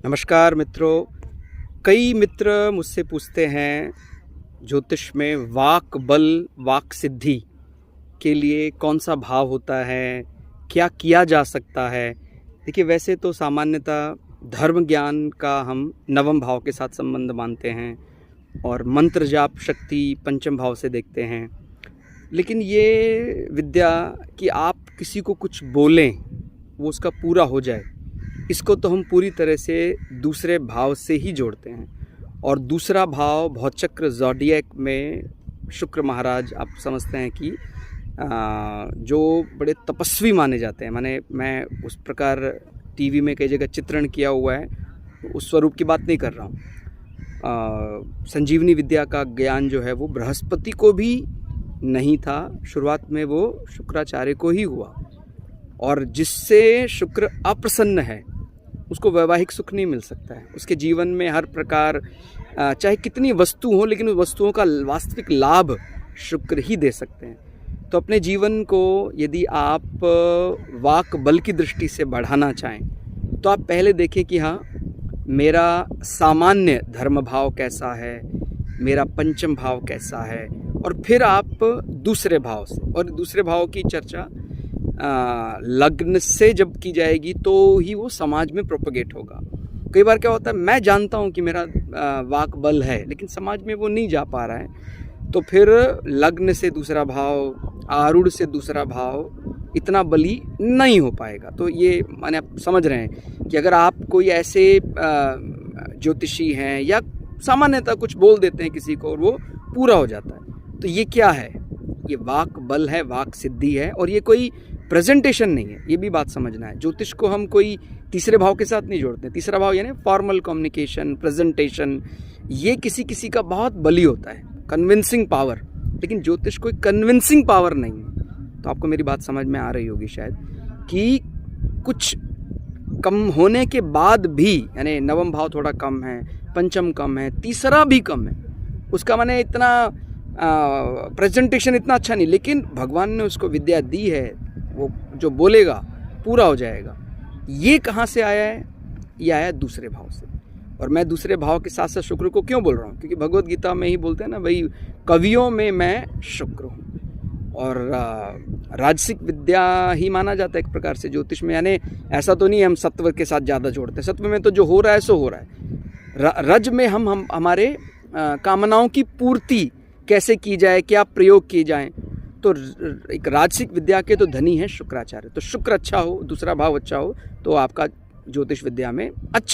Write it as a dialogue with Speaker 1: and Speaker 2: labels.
Speaker 1: नमस्कार मित्रों। कई मित्र मुझसे पूछते हैं ज्योतिष में वाक बल वाक सिद्धि के लिए कौन सा भाव होता है, क्या किया जा सकता है। देखिए, वैसे तो सामान्यतः धर्म ज्ञान का हम नवम भाव के साथ संबंध मानते हैं और मंत्र जाप शक्ति पंचम भाव से देखते हैं। लेकिन ये विद्या कि आप किसी को कुछ बोलें वो उसका पूरा हो जाए, इसको तो हम पूरी तरह से दूसरे भाव से ही जोड़ते हैं। और दूसरा भाव भौचक्र ज़ोडिएक में शुक्र महाराज, आप समझते हैं कि जो बड़े तपस्वी माने जाते हैं। माने मैं उस प्रकार टीवी में कई जगह चित्रण किया हुआ है, उस स्वरूप की बात नहीं कर रहा हूँ। संजीवनी विद्या का ज्ञान जो है वो बृहस्पति को भी नहीं था, शुरुआत में वो शुक्राचार्य को ही हुआ। और जिससे शुक्र अप्रसन्न है उसको वैवाहिक सुख नहीं मिल सकता है। उसके जीवन में हर प्रकार चाहे कितनी वस्तु हो, लेकिन उस वस्तुओं का वास्तविक लाभ शुक्र ही दे सकते हैं। तो अपने जीवन को यदि आप वाक बल की दृष्टि से बढ़ाना चाहें तो आप पहले देखें कि हाँ, मेरा सामान्य धर्म भाव कैसा है, मेरा पंचम भाव कैसा है, और फिर आप दूसरे भाव से, और दूसरे भाव की चर्चा लग्न से जब की जाएगी तो ही वो समाज में प्रोपगेट होगा। कई बार क्या होता है, मैं जानता हूँ कि मेरा वाक बल है, लेकिन समाज में वो नहीं जा पा रहा है, तो फिर लग्न से दूसरा भाव, आरूढ़ से दूसरा भाव इतना बली नहीं हो पाएगा। तो ये माने आप समझ रहे हैं कि अगर आप कोई ऐसे ज्योतिषी हैं या सामान्यतः कुछ बोल देते हैं किसी को और वो पूरा हो जाता है, तो ये क्या है? ये वाक बल है, वाक सिद्धि है, और ये कोई प्रेजेंटेशन नहीं है। ये भी बात समझना है। ज्योतिष को हम कोई तीसरे भाव के साथ नहीं जोड़ते। तीसरा भाव यानी फॉर्मल कम्युनिकेशन, प्रेजेंटेशन, ये किसी किसी का बहुत बली होता है, कन्विंसिंग पावर। लेकिन ज्योतिष कोई कन्विंसिंग पावर नहीं है। तो आपको मेरी बात समझ में आ रही होगी शायद कि कुछ कम होने के बाद भी, यानी नवम भाव थोड़ा कम है, पंचम कम है, तीसरा भी कम है, उसका माने इतना प्रेजेंटेशन इतना अच्छा नहीं, लेकिन भगवान ने उसको विद्या दी है, वो जो बोलेगा पूरा हो जाएगा। ये कहाँ से आया है? ये आया दूसरे भाव से। और मैं दूसरे भाव के साथ साथ शुक्र को क्यों बोल रहा हूँ? क्योंकि भगवत गीता में ही बोलते हैं ना, भाई कवियों में मैं शुक्र हूँ। और राजसिक विद्या ही माना जाता है एक प्रकार से ज्योतिष में। यानी ऐसा तो नहीं है हम सत्व के साथ ज़्यादा जोड़ते हैं। सत्व में तो जो हो रहा है सो हो रहा है। रज में हम हमारे कामनाओं की पूर्ति कैसे की जाए, क्या प्रयोग किए जाएं। तो एक राजसिक विद्या के तो धनी है शुक्राचार्य। तो शुक्र अच्छा हो, दूसरा भाव अच्छा हो, तो आपका ज्योतिष विद्या में अच्छा